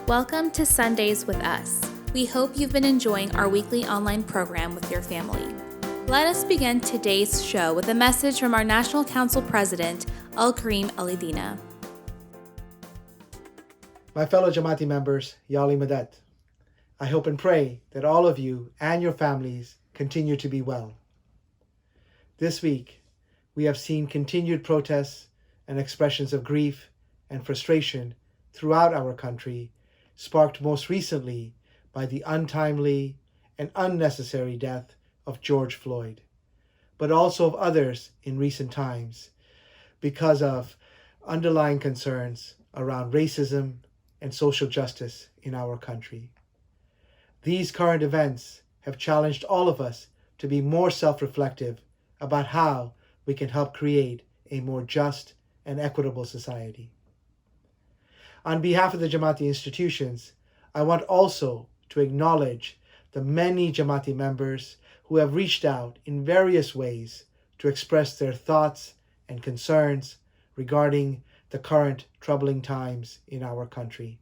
Welcome to Sundays with Us. We hope you've been enjoying our weekly online program with your family. Let us begin today's show with a message from our National Council President, Al-Karim Alidina. My fellow Jamaati members, Yali Madat, I hope and pray that all of you and your families continue to be well. This week, we have seen continued protests and expressions of grief and frustration throughout our country, sparked most recently by the untimely and unnecessary death of George Floyd, but also of others in recent times because of underlying concerns around racism and social justice in our country. These current events have challenged all of us to be more self-reflective about how we can help create a more just and equitable society. On behalf of the Jamaati institutions, I want also to acknowledge the many Jamaati members who have reached out in various ways to express their thoughts and concerns regarding the current troubling times in our country.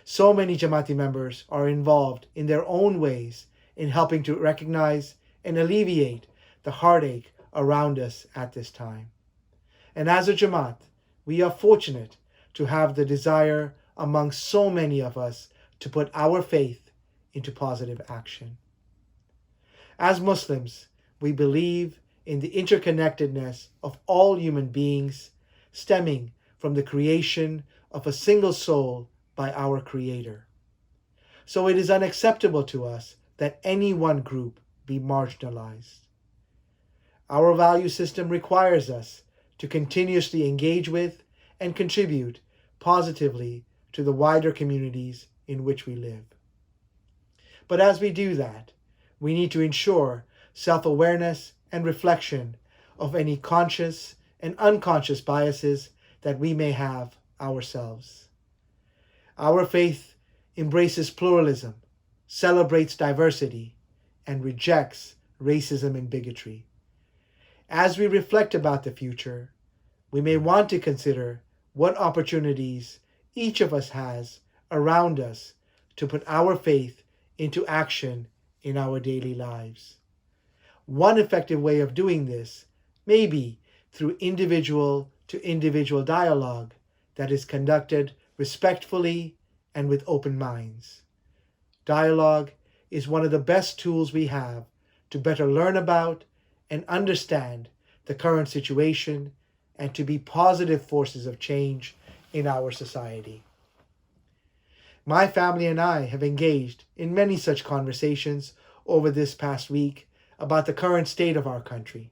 So many Jamaati members are involved in their own ways in helping to recognize and alleviate the heartache around us at this time. And as a Jamaat, we are fortunate to have the desire among so many of us to put our faith into positive action. As Muslims, we believe in the interconnectedness of all human beings, stemming from the creation of a single soul by our Creator. So it is unacceptable to us that any one group be marginalized. Our value system requires us to continuously engage with and contribute positively to the wider communities in which we live. But as we do that, we need to ensure self-awareness and reflection of any conscious and unconscious biases that we may have ourselves. Our faith embraces pluralism, celebrates diversity, and rejects racism and bigotry. As we reflect about the future, we may want to consider what opportunities each of us has around us to put our faith into action in our daily lives. One effective way of doing this may be through individual-to-individual dialogue that is conducted respectfully and with open minds. Dialogue is one of the best tools we have to better learn about and understand the current situation and to be positive forces of change in our society. My family and I have engaged in many such conversations over this past week about the current state of our country,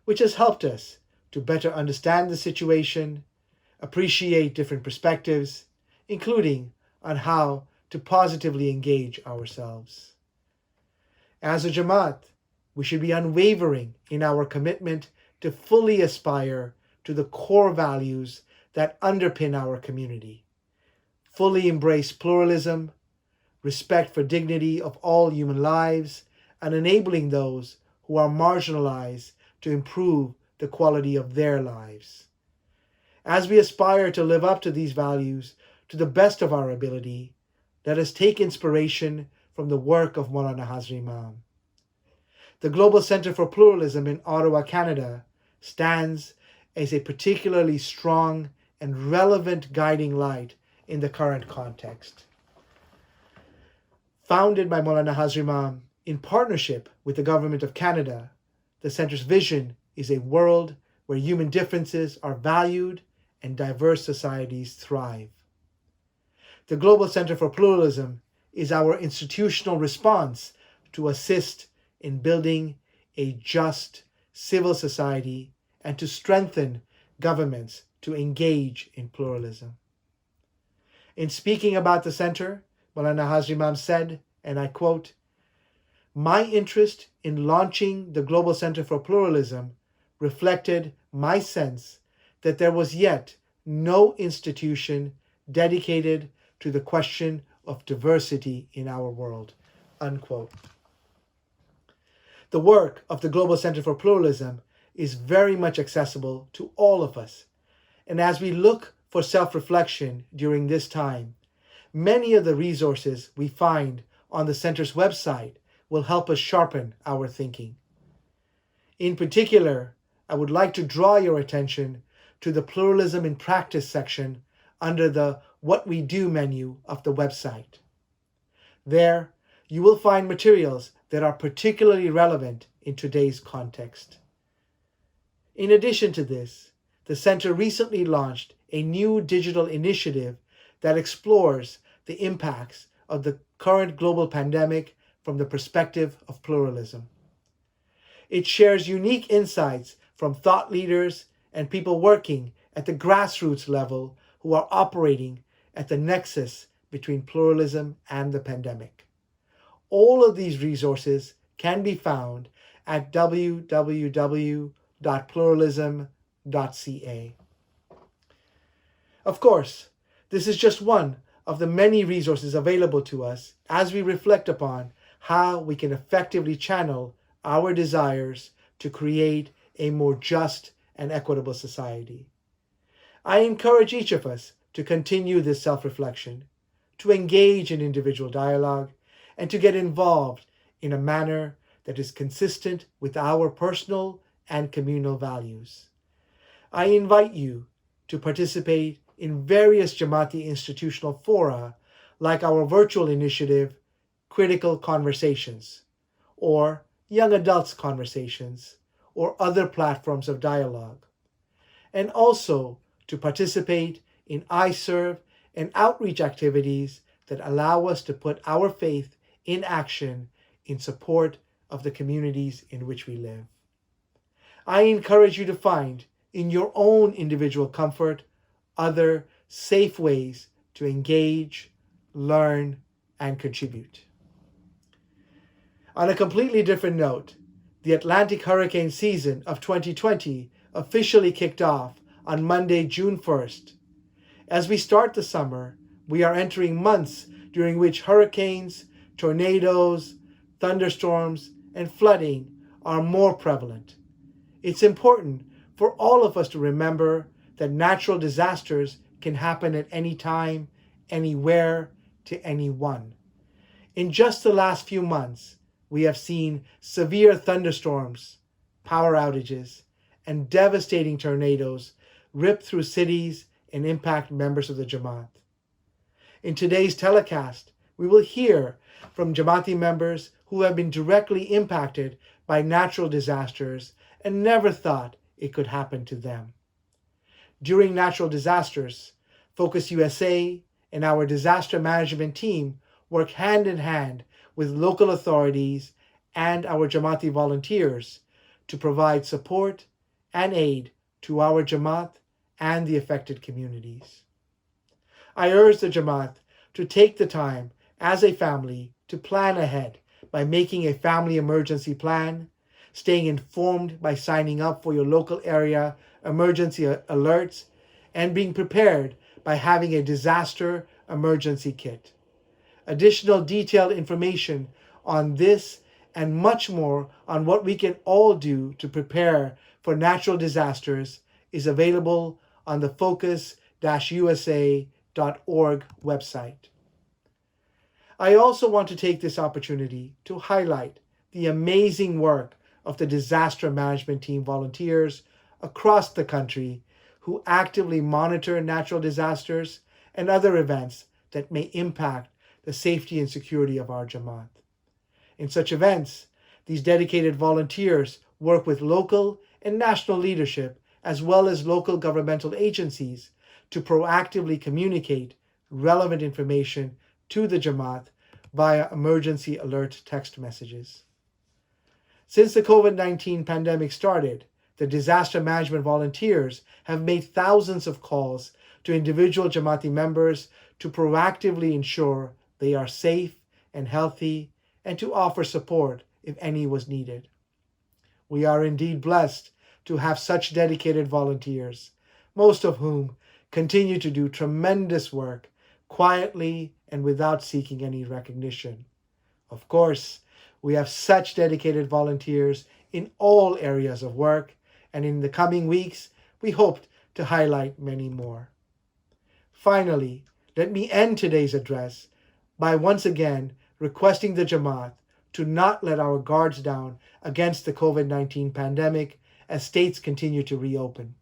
which has helped us to better understand the situation, appreciate different perspectives, including on how to positively engage ourselves. As a Jamaat, we should be unwavering in our commitment to fully aspire to the core values that underpin our community. Fully embrace pluralism, respect for dignity of all human lives, and enabling those who are marginalized to improve the quality of their lives. As we aspire to live up to these values to the best of our ability, let us take inspiration from the work of Maulana Hazrat Imam. The Global Center for Pluralism in Ottawa, Canada, stands as a particularly strong and relevant guiding light in the current context. Founded by Maulana Hazrat Imam in partnership with the Government of Canada, the Centre's vision is a world where human differences are valued and diverse societies thrive. The Global Center for Pluralism is our institutional response to assist in building a just civil society and to strengthen governments to engage in pluralism. In speaking about the center, Maulana Hazrat Imam said, and I quote, "My interest in launching the Global Center for Pluralism reflected my sense that there was yet no institution dedicated to the question of diversity in our world." Unquote. The work of the Global Center for Pluralism is very much accessible to all of us. And as we look for self-reflection during this time, Many of the resources we find on the center's website will help us sharpen our thinking. In particular, I would like to draw your attention to the Pluralism in Practice section under the What We Do menu of the website. There, you will find materials that are particularly relevant in today's context. In addition to this, the Center recently launched a new digital initiative that explores the impacts of the current global pandemic from the perspective of pluralism. It shares unique insights from thought leaders and people working at the grassroots level who are operating at the nexus between pluralism and the pandemic. All of these resources can be found at www.pluralism.ca. Of course, this is just one of the many resources available to us as we reflect upon how we can effectively channel our desires to create a more just and equitable society. I encourage each of us to continue this self-reflection, to engage in individual dialogue, and to get involved in a manner that is consistent with our personal and communal values. I invite you to participate in various Jamaati institutional fora like our virtual initiative, Critical Conversations, or Young Adults Conversations, or other platforms of dialogue, and also to participate in iServe and outreach activities that allow us to put our faith in action in support of the communities in which we live. I encourage you to find, in your own individual comfort, other safe ways to engage, learn, and contribute. On a completely different note, the Atlantic hurricane season of 2020 officially kicked off on Monday, June 1st. As we start the summer, we are entering months during which hurricanes, tornadoes, thunderstorms, and flooding are more prevalent. It's important for all of us to remember that natural disasters can happen at any time, anywhere, to anyone. In just the last few months, we have seen severe thunderstorms, power outages, and devastating tornadoes rip through cities and impact members of the Jamaat. In today's telecast, we will hear from Jamaati members who have been directly impacted by natural disasters and never thought it could happen to them. During natural disasters, Focus USA and our disaster management team work hand in hand with local authorities and our Jamaati volunteers to provide support and aid to our Jamaat and the affected communities. I urge the Jamaat to take the time as a family to plan ahead by making a family emergency plan, staying informed by signing up for your local area emergency alerts, and being prepared by having a disaster emergency kit. Additional detailed information on this and much more on what we can all do to prepare for natural disasters is available on the focus-usa.org website. I also want to take this opportunity to highlight the amazing work of the disaster management team volunteers across the country who actively monitor natural disasters and other events that may impact the safety and security of our Jamaat. In such events, these dedicated volunteers work with local and national leadership as well as local governmental agencies to proactively communicate relevant information to the Jamaat via emergency alert text messages. Since the COVID-19 pandemic started, the disaster management volunteers have made thousands of calls to individual Jamaati members to proactively ensure they are safe and healthy and to offer support if any was needed. We are indeed blessed to have such dedicated volunteers, most of whom continue to do tremendous work quietly and without seeking any recognition. Of course, we have such dedicated volunteers in all areas of work, and in the coming weeks, we hope to highlight many more. Finally, Let me end today's address by once again requesting the Jamaat to not let our guards down against the COVID-19 pandemic as states continue to reopen.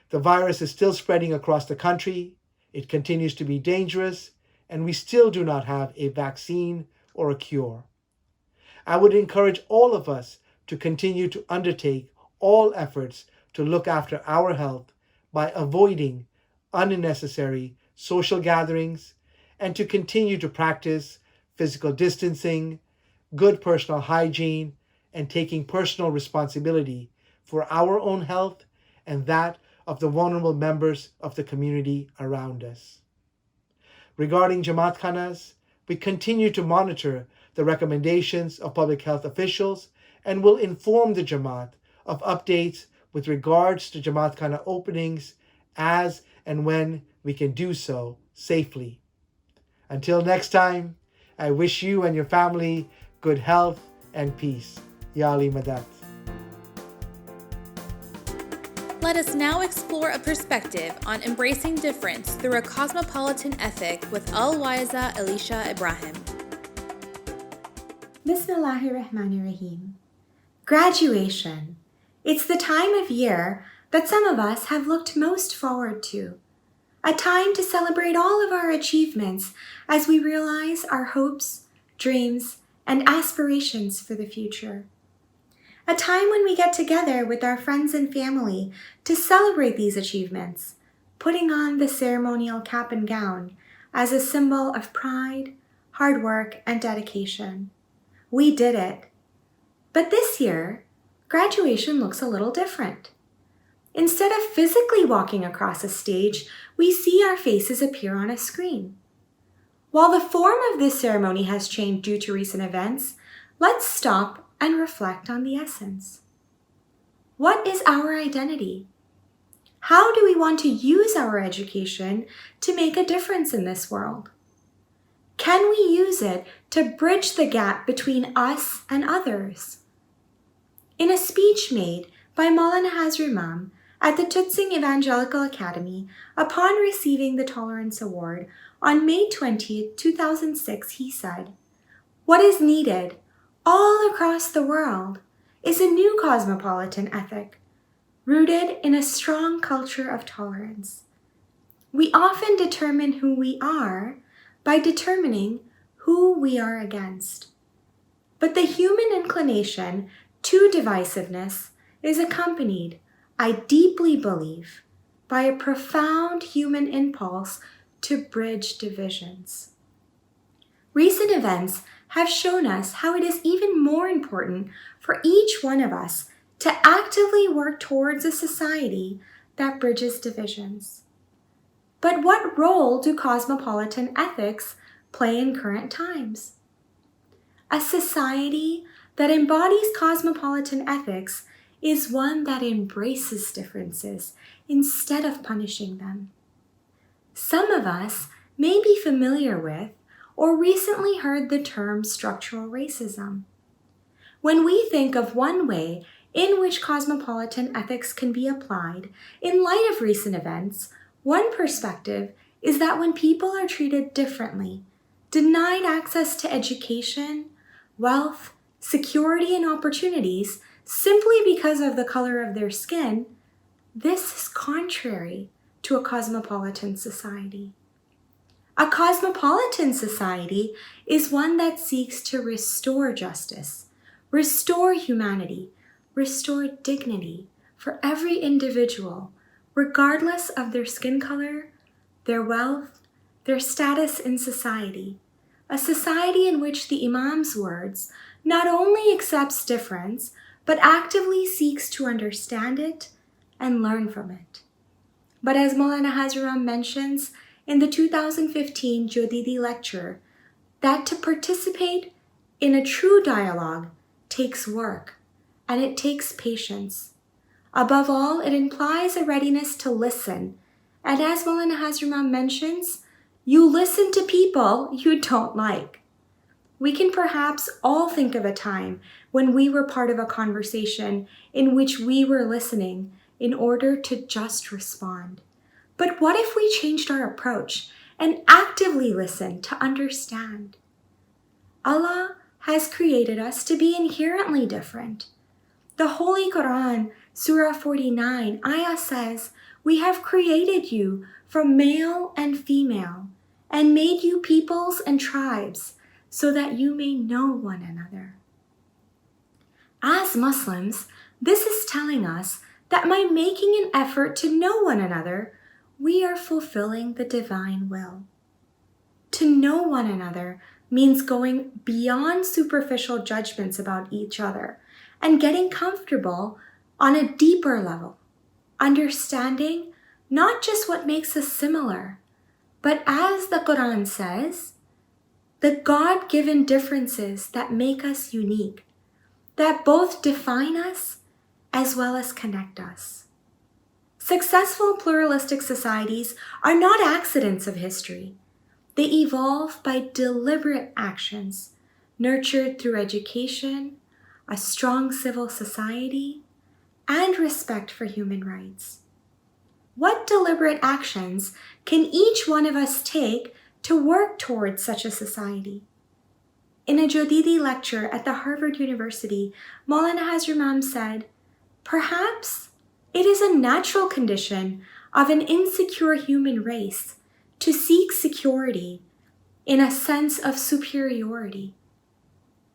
The virus is still spreading across the country, it continues to be dangerous, and we still do not have a vaccine or a cure. I would encourage all of us to continue to undertake all efforts to look after our health by avoiding unnecessary social gatherings and to continue to practice physical distancing, good personal hygiene, and taking personal responsibility for our own health and that of the vulnerable members of the community around us. Regarding Jamaat Khanas, we continue to monitor the recommendations of public health officials and will inform the Jamaat of updates with regards to Jamaat Khana openings as and when we can do so safely. Until next time, I wish you and your family good health and peace. Ya Ali Madat. Let us now explore a perspective on embracing difference through a cosmopolitan ethic with Al-Waiza Elisha Ibrahim. Bismillahirrahmanirrahim. Graduation. It's the time of year that some of us have looked most forward to. A time to celebrate all of our achievements as we realize our hopes, dreams, and aspirations for the future. A time when we get together with our friends and family to celebrate these achievements, putting on the ceremonial cap and gown as a symbol of pride, hard work, and dedication. We did it. But this year, graduation looks a little different. Instead of physically walking across a stage, we see our faces appear on a screen. While the form of this ceremony has changed due to recent events, let's stop and reflect on the essence. What is our identity? How do we want to use our education to make a difference in this world? Can we use it to bridge the gap between us and others? In a speech made by Maulana Hazar Imam at the Tutsing Evangelical Academy upon receiving the Tolerance Award on May 20, 2006, he said, "What is needed all across the world is a new cosmopolitan ethic, rooted in a strong culture of tolerance. We often determine who we are by determining who we are against. But the human inclination to divisiveness is accompanied, I deeply believe, by a profound human impulse to bridge divisions." Recent events have shown us how it is even more important for each one of us to actively work towards a society that bridges divisions. But what role do cosmopolitan ethics play in current times? A society that embodies cosmopolitan ethics is one that embraces differences instead of punishing them. Some of us may be familiar with or recently heard the term structural racism. When we think of one way in which cosmopolitan ethics can be applied in light of recent events, one perspective is that when people are treated differently, denied access to education, wealth, security, and opportunities simply because of the color of their skin, this is contrary to a cosmopolitan society. A cosmopolitan society is one that seeks to restore justice, restore humanity, restore dignity for every individual, regardless of their skin color, their wealth, their status in society. A society in which the Imam's words not only accepts difference, but actively seeks to understand it and learn from it. But as Maulana Hazar Imam mentions in the 2015 Jodidi lecture, that to participate in a true dialogue takes work and it takes patience. Above all, it implies a readiness to listen. And as Maulana Hazar Imam mentions, you listen to people you don't like. We can perhaps all think of a time when we were part of a conversation in which we were listening in order to just respond. But what if we changed our approach and actively listen to understand. Allah has created us to be inherently different. The Holy Quran, Surah 49, Ayah says, "We have created you from male and female, and made you peoples and tribes, so that you may know one another." As Muslims, this is telling us that by making an effort to know one another, we are fulfilling the divine will. To know one another means going beyond superficial judgments about each other and getting comfortable on a deeper level, understanding not just what makes us similar, but as the Quran says, the God-given differences that make us unique, that both define us as well as connect us. Successful pluralistic societies are not accidents of history. They evolve by deliberate actions, nurtured through education, a strong civil society, and respect for human rights. What deliberate actions can each one of us take to work towards such a society? In a Jodidi lecture at the Harvard University, Maulana Hazrat Imam said, "Perhaps it is a natural condition of an insecure human race to seek security in a sense of superiority.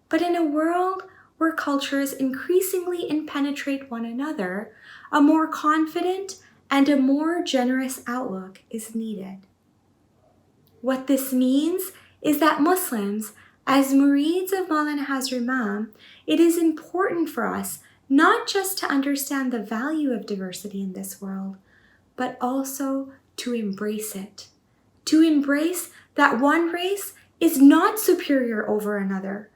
But in a world where cultures increasingly impenetrate one another, a more confident and a more generous outlook is needed." What this means is that Muslims, as murids of Maulana Hazrat Imam, it is important for us not just to understand the value of diversity in this world, but also to embrace it. To embrace that one race is not superior over another.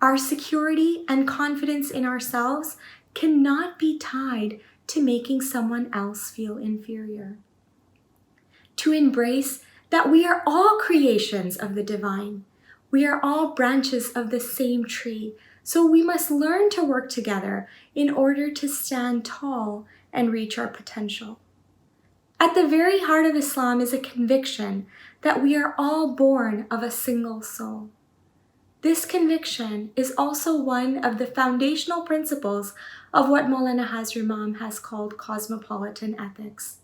Our security and confidence in ourselves cannot be tied to making someone else feel inferior. To embrace that we are all creations of the divine. We are all branches of the same tree, so we must learn to work together in order to stand tall and reach our potential. At the very heart of Islam is a conviction that we are all born of a single soul. This conviction is also one of the foundational principles of what Maulana Hazrat Imam has called Cosmopolitan ethics,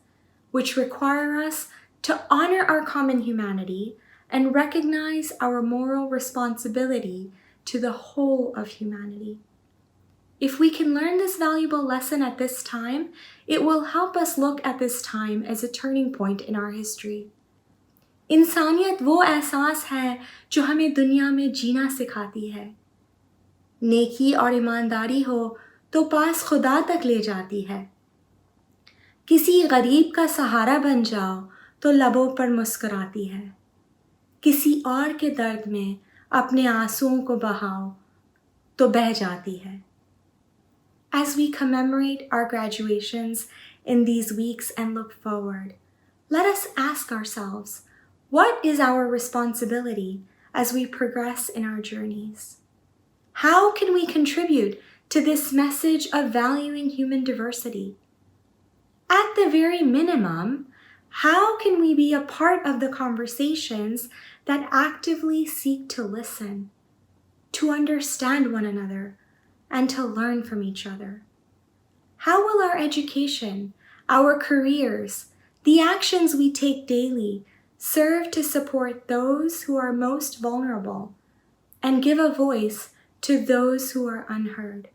which require us to honor our common humanity and recognize our moral responsibility to the whole of humanity. If we can learn this valuable lesson at this time, it will help us look at this time as a turning point in our history. इंसानियत वो एहसास है जो हमें दुनिया में जीना सिखाती है। नेकी और ईमानदारी हो तो पास खुदा तक ले जाती है। किसी गरीब का सहारा बन जाओ तो लबों पर मुस्कुराती है। किसी और के दर्द में अपने आंसुओं को बहाओ तो बह जाती है। As we commemorate our graduations in these weeks and look forward, let us ask ourselves, what is our responsibility as we progress in our journeys? How can we contribute to this message of valuing human diversity? At the very minimum, how can we be a part of the conversations that actively seek to listen, to understand one another, and to learn from each other? How will our education, our careers, the actions we take daily serve to support those who are most vulnerable and give a voice to those who are unheard?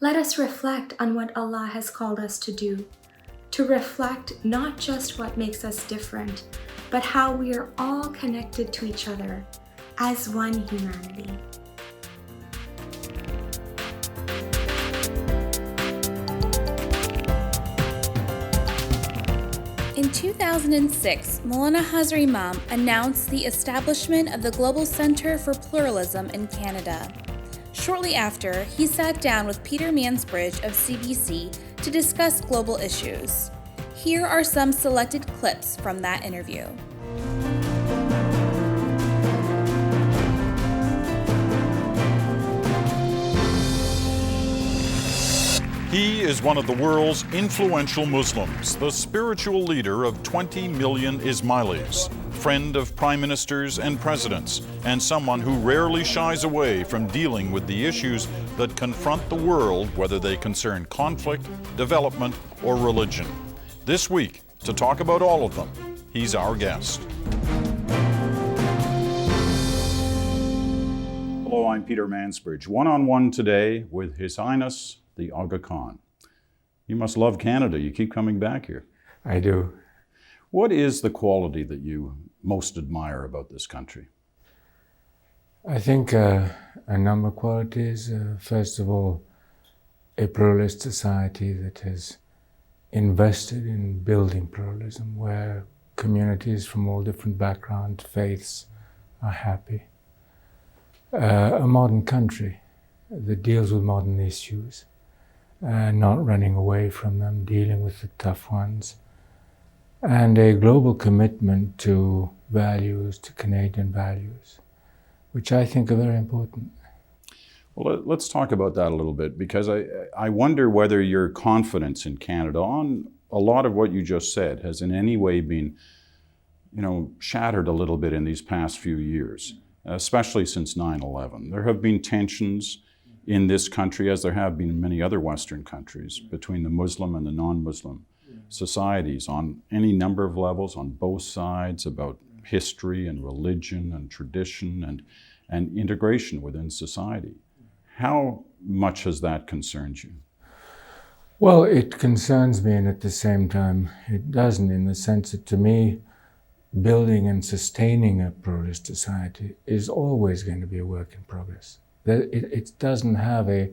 Let us reflect on what Allah has called us to do, to reflect not just what makes us different, but how we are all connected to each other as one humanity. In 2006, Maulana Hazrat Imam announced the establishment of the Global Center for Pluralism in Canada. Shortly after, he sat down with Peter Mansbridge of CBC to discuss global issues. Here are some selected clips from that interview. He is one of the world's influential Muslims, the spiritual leader of 20 million Ismailis, friend of prime ministers and presidents, and someone who rarely shies away from dealing with the issues that confront the world, whether they concern conflict, development, or religion. This week, to talk about all of them, he's our guest. Hello, I'm Peter Mansbridge. One-on-one today with His Highness, the Aga Khan. You must love Canada. You keep coming back here. I do. What is the quality that you most admire about this country? I think a number of qualities. First of all, a pluralist society that has invested in building pluralism, where communities from all different backgrounds, faiths, are happy. A modern country that deals with modern issues, not running away from them, dealing with the tough ones, and a global commitment to values, to Canadian values, which I think are very important. Well, let's talk about that a little bit, because I wonder whether your confidence in Canada on a lot of what you just said has in any way been, shattered a little bit in these past few years, especially since 9/11. There have been tensions in this country, as there have been in many other Western countries, between the Muslim and the non-Muslim societies on any number of levels, on both sides, about history and religion and tradition and integration within society. How much has that concerned you? Well, it concerns me, and at the same time, it doesn't, in the sense that, to me, building and sustaining a pluralist society is always going to be a work in progress. It doesn't have a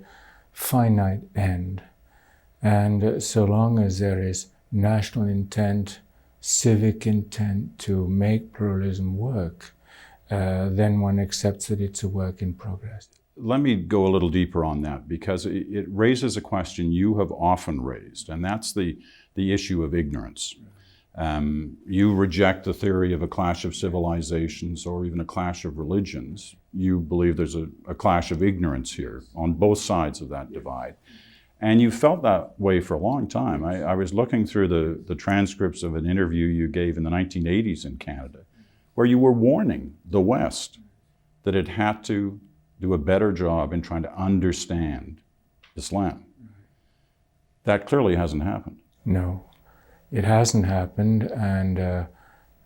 finite end. And so long as there is national intent, civic intent to make pluralism work, then one accepts that it's a work in progress. Let me go a little deeper on that, because it raises a question you have often raised, and that's the issue of ignorance. You reject the theory of a clash of civilizations or even a clash of religions. You believe there's a clash of ignorance here on both sides of that divide. And you felt that way for a long time. I was looking through the transcripts of an interview you gave in the 1980s in Canada, where you were warning the West that it had to do a better job in trying to understand Islam. That clearly hasn't happened. No. It hasn't happened, and a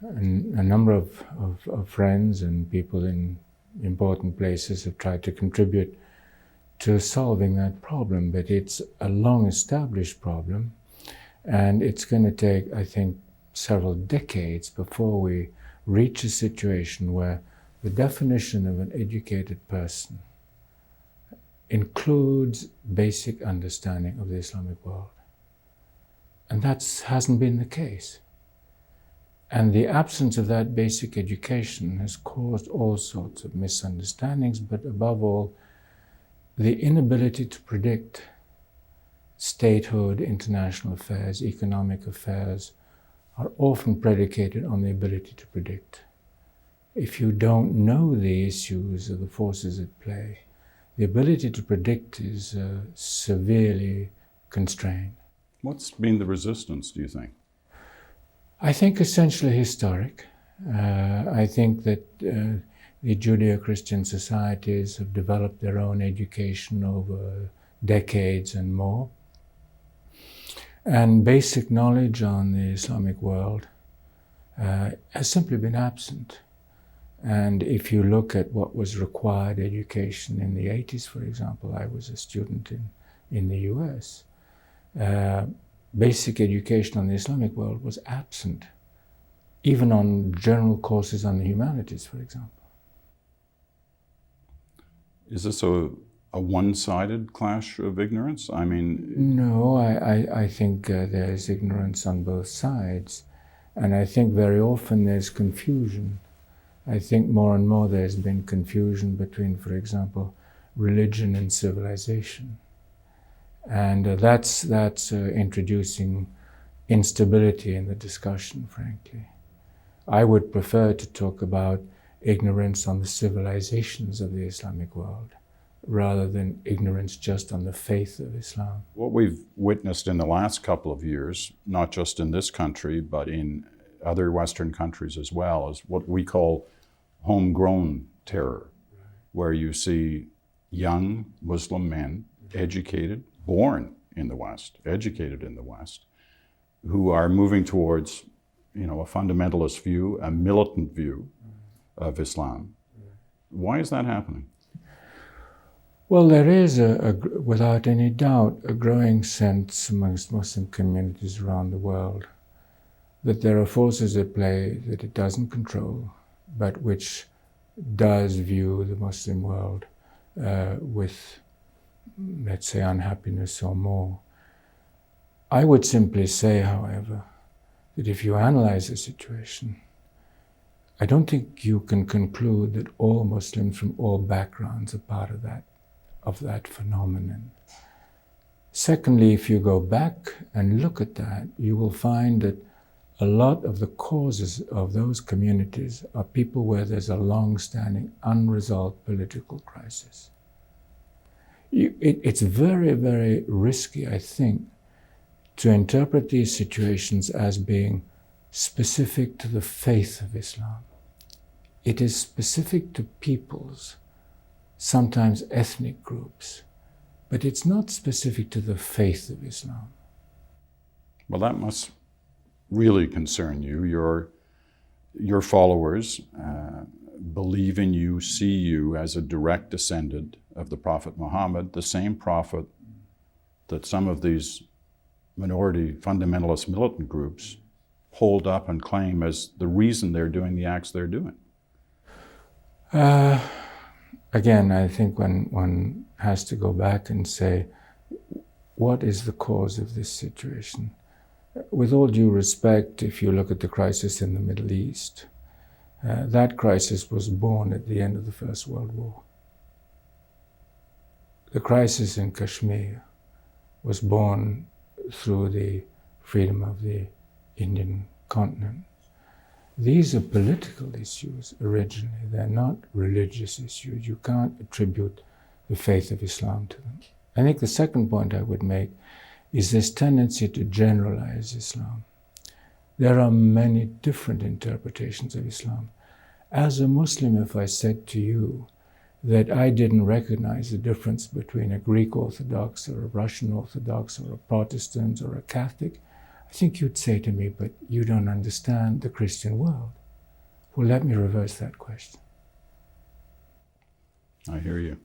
number of friends and people in important places have tried to contribute to solving that problem, but it's a long-established problem, and it's going to take, I think, several decades before we reach a situation where the definition of an educated person includes basic understanding of the Islamic world. And that hasn't been the case. And the absence of that basic education has caused all sorts of misunderstandings, but above all, the inability to predict statehood, international affairs, economic affairs are often predicated on the ability to predict. If you don't know the issues or the forces at play, the ability to predict is severely constrained. What's been the resistance, do you think? I think essentially historic. I think that the Judeo-Christian societies have developed their own education over decades and more. And basic knowledge on the Islamic world has simply been absent. And if you look at what was required education in the 80s, for example, I was a student in the US. Basic education on the Islamic world was absent, even on general courses on the humanities, for example. Is this a one-sided clash of ignorance? I mean... No, I think there's ignorance on both sides. And I think very often there's confusion. I think more and more there's been confusion between, for example, religion and civilization. And that's introducing instability in the discussion, frankly. I would prefer to talk about ignorance on the civilizations of the Islamic world, rather than ignorance just on the faith of Islam. What we've witnessed in the last couple of years, not just in this country, but in other Western countries as well, is what we call homegrown terror, where you see young Muslim men, educated, born in the West, educated in the West, who are moving towards, a fundamentalist view, a militant view of Islam. Why is that happening? Well, there is, without any doubt, a growing sense amongst Muslim communities around the world that there are forces at play that it doesn't control, but which does view the Muslim world with, let's say, unhappiness or more. I would simply say, however, that if you analyze the situation, I don't think you can conclude that all Muslims from all backgrounds are part of that phenomenon. Secondly, if you go back and look at that, you will find that a lot of the causes of those communities are people where there's a long-standing unresolved political crisis. It's very, very risky, I think, to interpret these situations as being specific to the faith of Islam. It is specific to peoples, sometimes ethnic groups, but it's not specific to the faith of Islam. Well, that must really concern you. Your followers believe in you, see you as a direct descendant of the Prophet Muhammad, the same prophet that some of these minority fundamentalist militant groups hold up and claim as the reason they're doing the acts they're doing. Again, I think one has to go back and say, what is the cause of this situation? With all due respect, if you look at the crisis in the Middle East, that crisis was born at the end of the First World War. The crisis in Kashmir was born through the freedom of the Indian continent. These are political issues originally. They're not religious issues. You can't attribute the faith of Islam to them. I think the second point I would make is this tendency to generalize Islam. There are many different interpretations of Islam. As a Muslim, if I said to you that I didn't recognize the difference between a Greek Orthodox or a Russian Orthodox or a Protestant or a Catholic, I think you'd say to me, but you don't understand the Christian world. Well, let me reverse that question. I hear you.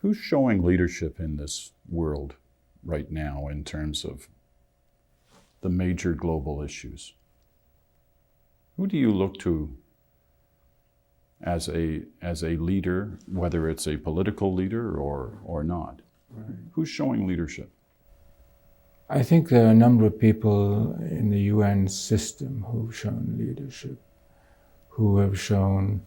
Who's showing leadership in this world right now in terms of the major global issues? Who do you look to as a leader, whether it's a political leader or not? Right. Who's showing leadership? I think there are a number of people in the UN system who've shown leadership, who have shown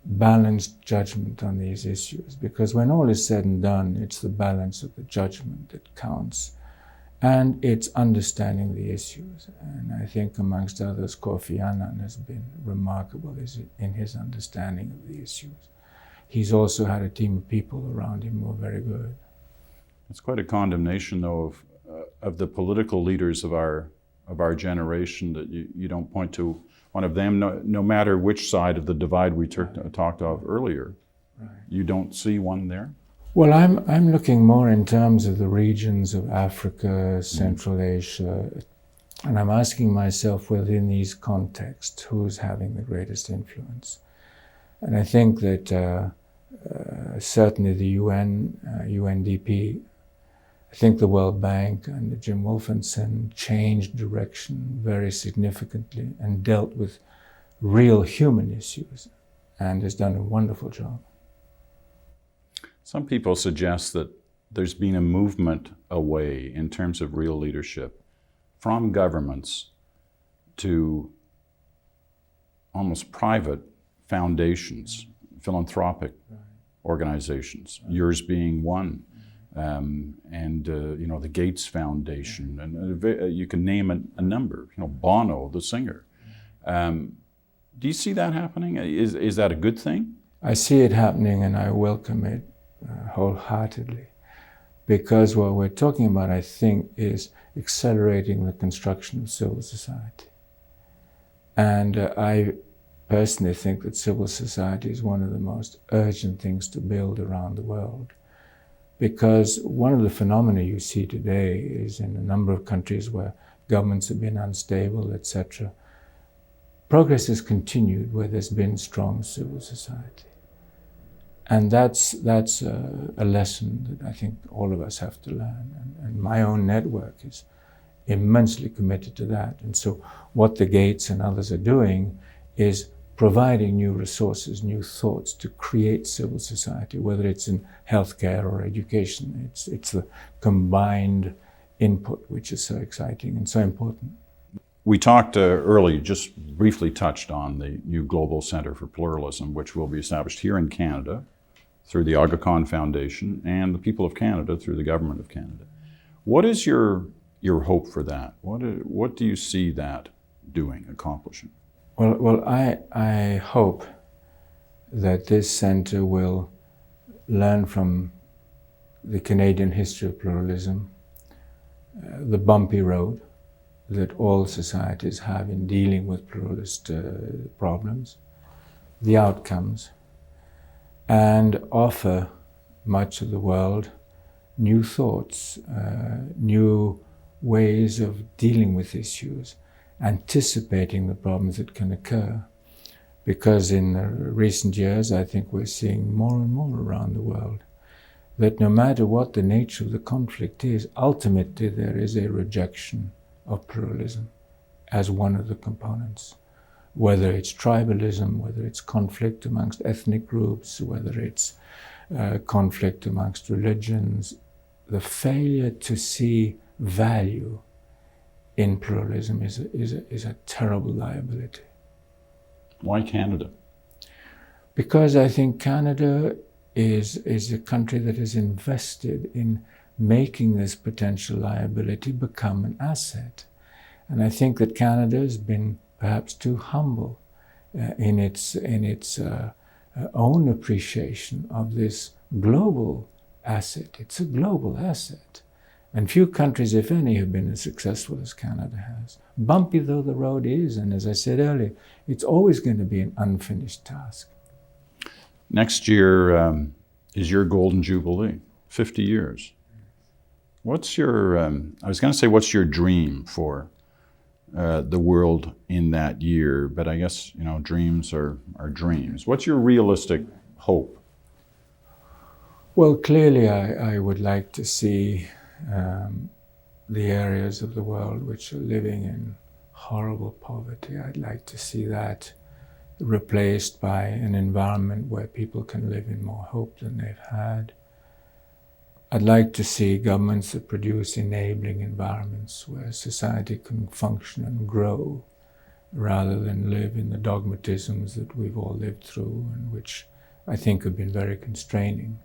balanced judgment on these issues, because when all is said and done, it's the balance of the judgment that counts, and it's understanding the issues. And I think amongst others, Kofi Annan has been remarkable in his understanding of the issues. He's also had a team of people around him who are very good. It's quite a condemnation, though, of the political leaders of our generation, that you don't point to one of them, no matter which side of the divide we talked of earlier. Right. You don't see one there? Well, I'm looking more in terms of the regions of Africa, Central Asia, and I'm asking myself within these contexts, who's having the greatest influence? And I think that certainly the UN, UNDP, I think the World Bank under Jim Wolfenson changed direction very significantly and dealt with real human issues and has done a wonderful job. Some people suggest that there's been a movement away in terms of real leadership from governments to almost private foundations, philanthropic organizations, yours being one. The Gates Foundation, and you can name a number. Bono, the singer. Do you see that happening? Is that a good thing? I see it happening, and I welcome it. wholeheartedly, because what we're talking about, I think, is accelerating the construction of civil society. And I personally think that civil society is one of the most urgent things to build around the world, because one of the phenomena you see today is in a number of countries where governments have been unstable, etc. Progress has continued where there's been strong civil society. And that's a lesson that I think all of us have to learn. And my own network is immensely committed to that. And so what the Gates and others are doing is providing new resources, new thoughts to create civil society, whether it's in healthcare or education. It's the combined input which is so exciting and so important. We talked earlier, just briefly touched on the new Global Center for Pluralism, which will be established here in Canada through the Aga Khan Foundation and the people of Canada through the Government of Canada. What is your hope for that? What do you see that doing, accomplishing? Well, I hope that this center will learn from the Canadian history of pluralism, the bumpy road that all societies have in dealing with pluralist problems, the outcomes, and offer much of the world new thoughts, new ways of dealing with issues, anticipating the problems that can occur. Because in recent years, I think we're seeing more and more around the world that no matter what the nature of the conflict is, ultimately there is a rejection of pluralism as one of the components. Whether it's tribalism, whether it's conflict amongst ethnic groups, whether it's conflict amongst religions, the failure to see value in pluralism is a terrible liability. Why Canada? Because I think Canada is a country that is invested in making this potential liability become an asset. And I think that Canada has been perhaps too humble in its own appreciation of this global asset. It's a global asset. And few countries, if any, have been as successful as Canada has. Bumpy though the road is, and as I said earlier, it's always going to be an unfinished task. Next year is your Golden Jubilee, 50 years. What's your, I was going to say, what's your dream for the world in that year? But I guess, dreams are dreams. What's your realistic hope? Well, clearly I would like to see the areas of the world which are living in horrible poverty. I'd like to see that replaced by an environment where people can live in more hope than they've had. I'd like to see governments that produce enabling environments where society can function and grow rather than live in the dogmatisms that we've all lived through and which I think have been very constraining.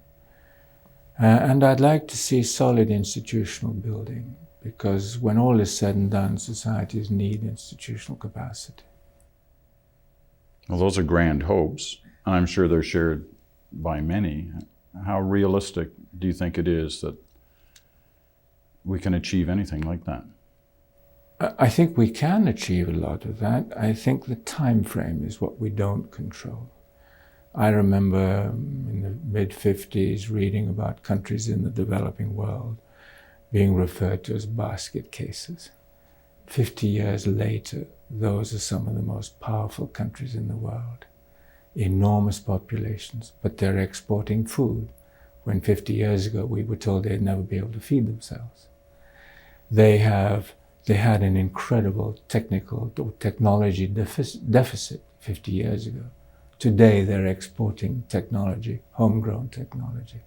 And I'd like to see solid institutional building, because when all is said and done, societies need institutional capacity. Well, those are grand hopes, and I'm sure they're shared by many. How realistic do you think it is that we can achieve anything like that? I think we can achieve a lot of that. I think the time frame is what we don't control. I remember in the mid-50s reading about countries in the developing world being referred to as basket cases. 50 years later, those are some of the most powerful countries in the world. Enormous populations, but they're exporting food, when 50 years ago we were told they'd never be able to feed themselves. They had an incredible technology deficit 50 years ago. Today they're exporting technology, homegrown technology.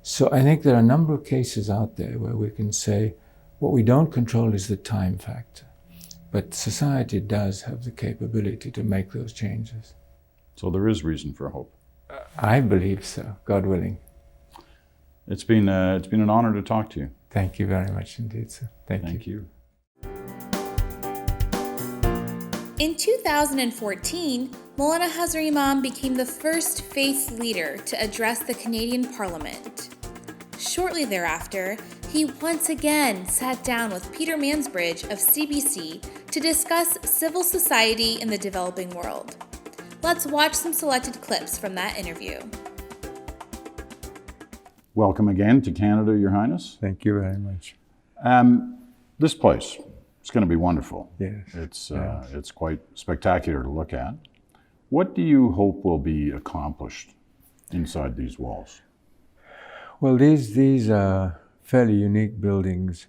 So I think there are a number of cases out there where we can say what we don't control is the time factor, but society does have the capability to make those changes. So there is reason for hope. I believe so, God willing. It's been an honor to talk to you. Thank you very much indeed, sir. Thank you. In 2014, Maulana Hazar Imam became the first faith leader to address the Canadian Parliament. Shortly thereafter, he once again sat down with Peter Mansbridge of CBC to discuss civil society in the developing world. Let's watch some selected clips from that interview. Welcome again to Canada, Your Highness. Thank you very much. This place, it's going to be wonderful. Yes. It's quite spectacular to look at. What do you hope will be accomplished inside these walls? Well, these are fairly unique buildings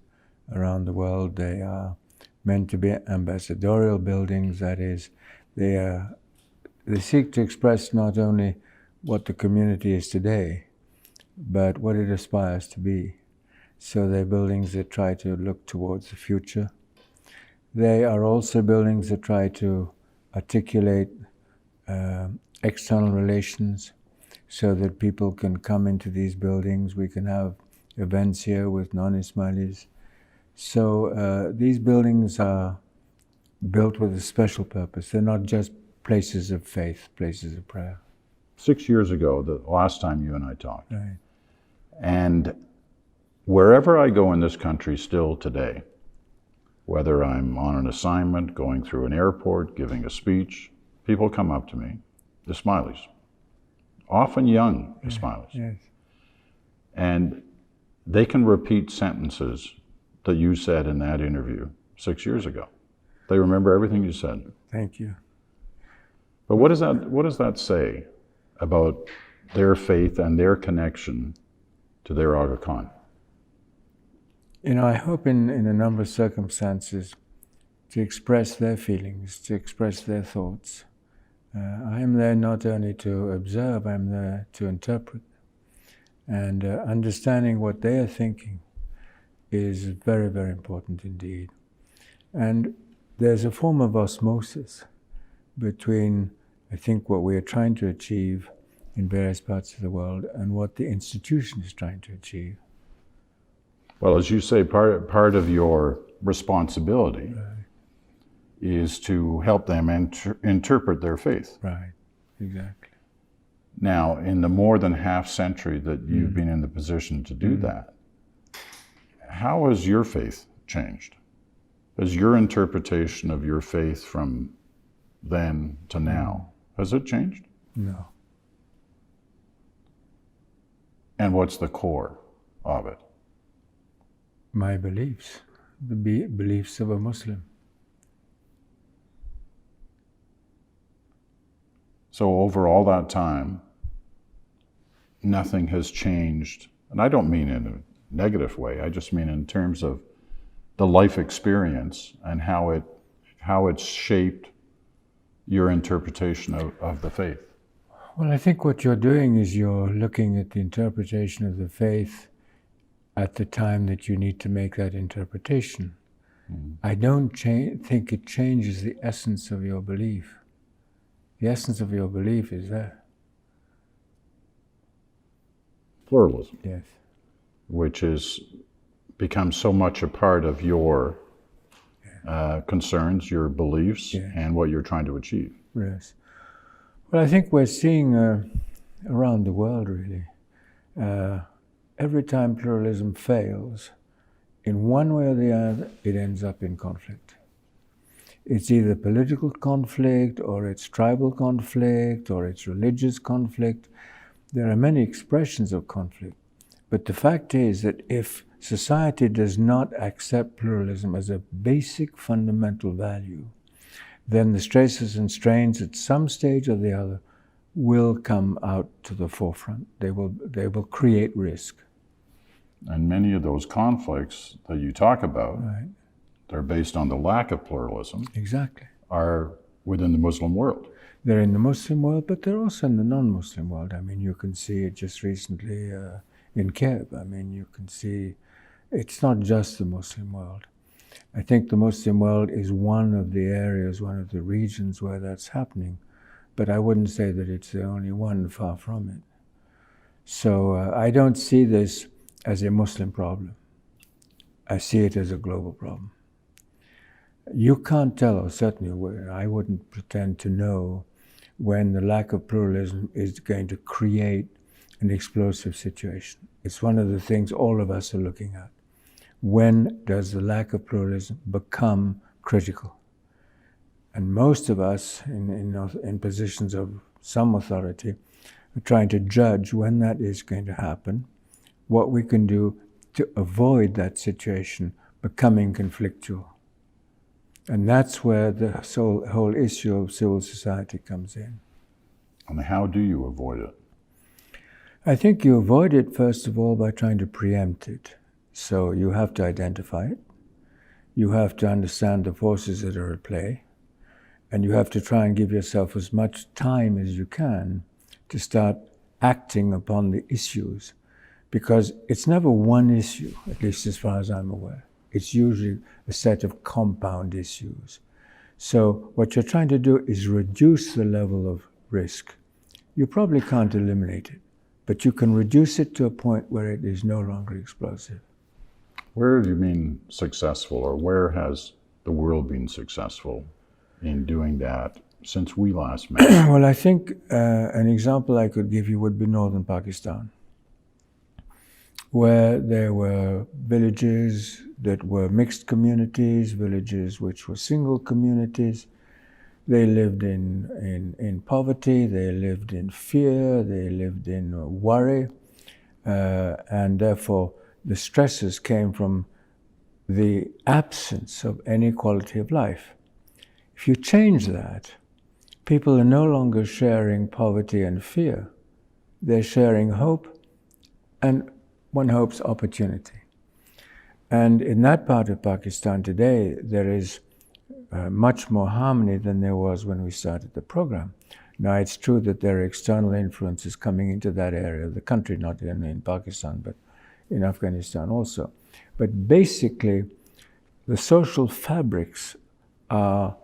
around the world. They are meant to be ambassadorial buildings. That is, they seek to express not only what the community is today, but what it aspires to be. So they're buildings that try to look towards the future. They are also buildings that try to articulate external relations so that people can come into these buildings. We can have events here with non-Ismailis. So these buildings are built with a special purpose. They're not just places of faith, places of prayer. 6 years ago, the last time you and I talked. Right. And wherever I go in this country still today, whether I'm on an assignment, going through an airport, giving a speech, people come up to me, Ismailis, often young Ismailis, Yes. and they can repeat sentences that you said in that interview 6 years ago. They remember everything you said. Thank you. But what does that say about their faith and their connection to their Aga Khan? You know, I hope in a number of circumstances to express their feelings, to express their thoughts. I am there not only to observe, I'm there to interpret. And understanding what they are thinking is very, very important indeed. And there's a form of osmosis between, I think, what we are trying to achieve in various parts of the world and what the institution is trying to achieve. Well, as you say, part of your responsibility is to help them interpret their faith. Right, exactly. Now, in the more than half century that you've been in the position to do that, how has your faith changed? Has your interpretation of your faith from then to now, has it changed? No. And what's the core of it? My beliefs, the beliefs of a Muslim. So over all that time, nothing has changed. And I don't mean in a negative way, I just mean in terms of the life experience and how it's shaped your interpretation of the faith. Well, I think what you're doing is you're looking at the interpretation of the faith at the time that you need to make that interpretation. I don't think it changes the essence of your belief. The essence of your belief is there. Pluralism. Yes. Which has become so much a part of your concerns, your beliefs, and what you're trying to achieve. Yes. Well, I think we're seeing around the world, really, every time pluralism fails, in one way or the other, it ends up in conflict. It's either political conflict, or it's tribal conflict, or it's religious conflict. There are many expressions of conflict. But the fact is that if society does not accept pluralism as a basic fundamental value, then the stresses and strains at some stage or the other will come out to the forefront. They will create risk. And many of those conflicts that you talk about, Right. they're based on the lack of pluralism, Exactly. are within the Muslim world. They're in the Muslim world, but they're also in the non-Muslim world. I mean, you can see it just recently in Kiev. I mean, you can see it's not just the Muslim world. I think the Muslim world is one of the areas, one of the regions where that's happening, but I wouldn't say that it's the only one, far from it. So I don't see this as a Muslim problem. I see it as a global problem. You can't tell, or certainly I wouldn't pretend to know when the lack of pluralism is going to create an explosive situation. It's one of the things all of us are looking at. When does the lack of pluralism become critical? And most of us in positions of some authority are trying to judge when that is going to happen, what we can do to avoid that situation becoming conflictual. And that's where the whole issue of civil society comes in. And how do you avoid it? I think you avoid it, first of all, by trying to preempt it. So you have to identify it. You have to understand the forces that are at play. And you have to try and give yourself as much time as you can to start acting upon the issues. Because it's never one issue, at least as far as I'm aware. It's usually a set of compound issues. So what you're trying to do is reduce the level of risk. You probably can't eliminate it, but you can reduce it to a point where it is no longer explosive. Where have you been successful, or where has the world been successful in doing that since we last met? Well, I think an example I could give you would be northern Pakistan, where there were villages that were mixed communities, villages which were single communities. They lived in poverty, they lived in fear, they lived in worry, and therefore the stresses came from the absence of any quality of life. If you change that, people are no longer sharing poverty and fear. They're sharing hope, and one hopes opportunity. And in that part of Pakistan today, there is much more harmony than there was when we started the program. Now, it's true that there are external influences coming into that area of the country, not only in Pakistan, but in Afghanistan also. But basically, the social fabrics are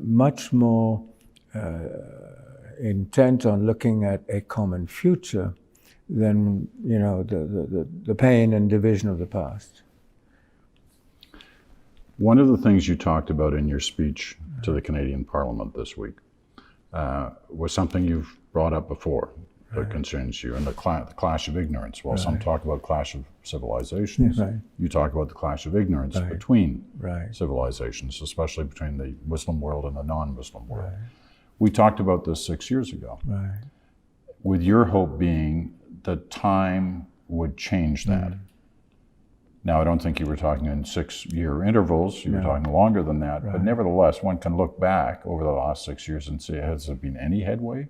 much more intent on looking at a common future than, the pain and division of the past. One of the things you talked about in your speech to the Canadian Parliament this week was something you've brought up before that concerns you, and the clash of ignorance. Well, some talk about clash of civilizations. You talk about the clash of ignorance between civilizations, especially between the Muslim world and the non-Muslim world. We talked about this 6 years ago, with your hope being that time would change that. Now, I don't think you were talking in 6-year intervals. You were talking longer than that. But nevertheless, one can look back over the last 6 years and say, has there been any headway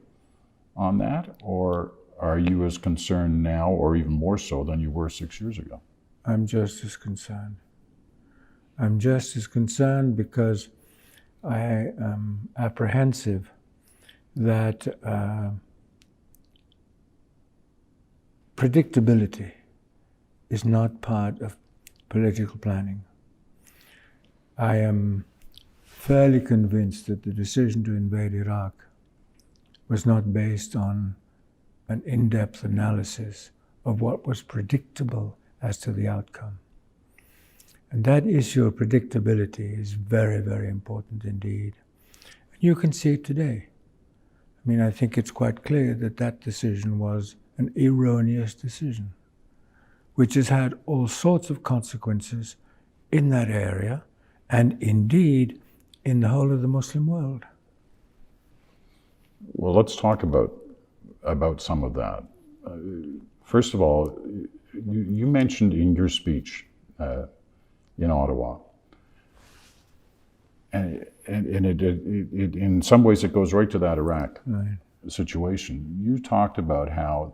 on that? Or are you as concerned now, or even more so than you were 6 years ago? I'm just as concerned. I'm just as concerned because I am apprehensive that predictability is not part of political planning. I am fairly convinced that the decision to invade Iraq was not based on an in-depth analysis of what was predictable as to the outcome. And that issue of predictability is very, very important indeed. And you can see it today. I mean, I think it's quite clear that that decision was an erroneous decision, which has had all sorts of consequences in that area and indeed in the whole of the Muslim world. Well, let's talk about some of that. First of all, you mentioned in your speech in Ottawa, and it in some ways it goes right to that Iraq situation. You talked about how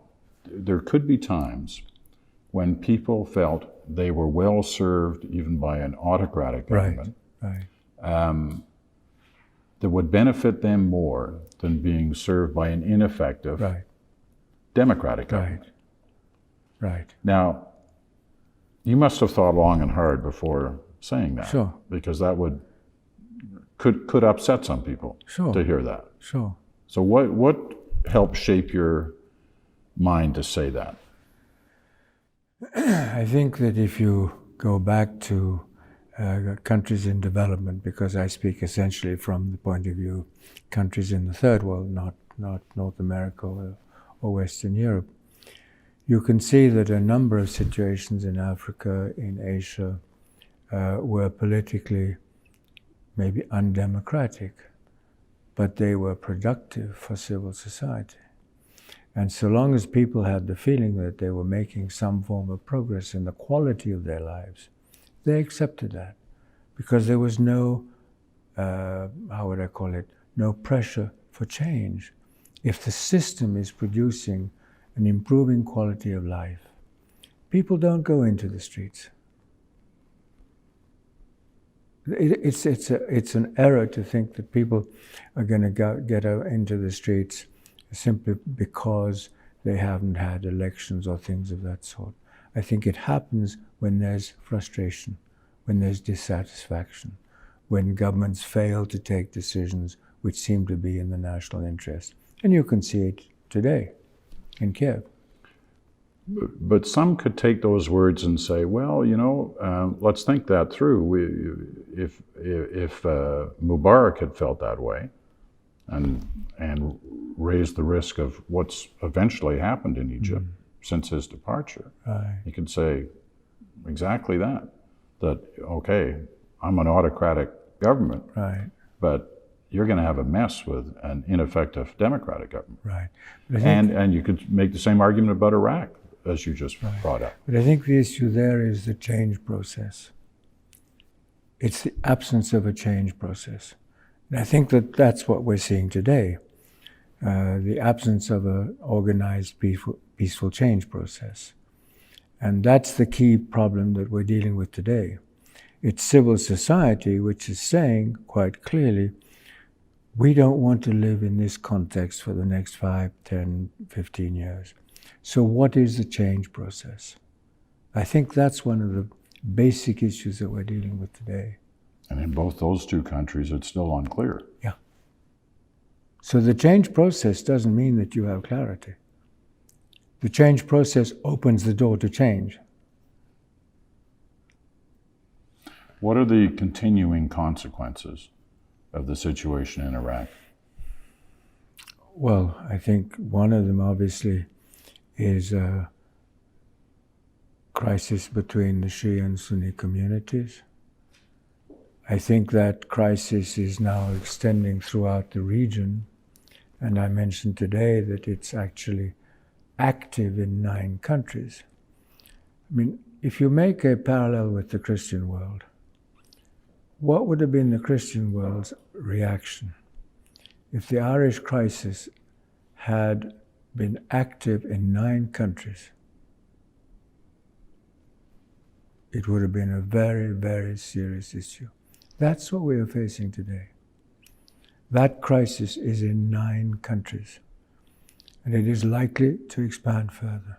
there could be times when people felt they were well served even by an autocratic government that would benefit them more than being served by an ineffective democratic government. Now, you must have thought long and hard before saying that, because that could upset some people to hear that. So what helped shape your mind to say that? I think that if you go back to countries in development, because I speak essentially from the point of view of countries in the third world, not not North America or Western Europe. You can see that a number of situations in Africa, in Asia, were politically maybe undemocratic, but they were productive for civil society. And so long as people had the feeling that they were making some form of progress in the quality of their lives, they accepted that, because there was no, no pressure for change. If the system is producing an improving quality of life, people don't go into the streets. It's an error to think that people are going to get out into the streets simply because they haven't had elections or things of that sort. I think it happens when there's frustration, when there's dissatisfaction, when governments fail to take decisions which seem to be in the national interest. And you can see it today in Kiev. But some could take those words and say, well, let's think that through. If Mubarak had felt that way and raised the risk of what's eventually happened in Egypt since his departure, he could say exactly that, okay, I'm an autocratic government, but you're going to have a mess with an ineffective democratic government. Right. And you could make the same argument about Iraq, as you just brought up. But I think the issue there is the change process. It's the absence of a change process. And I think that that's what we're seeing today, the absence of an organized, peaceful change process. And that's the key problem that we're dealing with today. It's civil society which is saying quite clearly, we don't want to live in this context for the next 5, 10, 15 years. So what is the change process? I think that's one of the basic issues that we're dealing with today. And in both those two countries, it's still unclear. Yeah. So the change process doesn't mean that you have clarity. The change process opens the door to change. What are the continuing consequences of the situation in Iraq? Well, I think one of them obviously is a crisis between the Shia and Sunni communities. I think that crisis is now extending throughout the region, and I mentioned today that it's actually active in 9 countries. I mean, if you make a parallel with the Christian world, what would have been the Christian world's reaction if the Irish crisis had been active in 9 countries? It would have been a very, very serious issue. That's what we are facing today. That crisis is in 9 countries, and it is likely to expand further.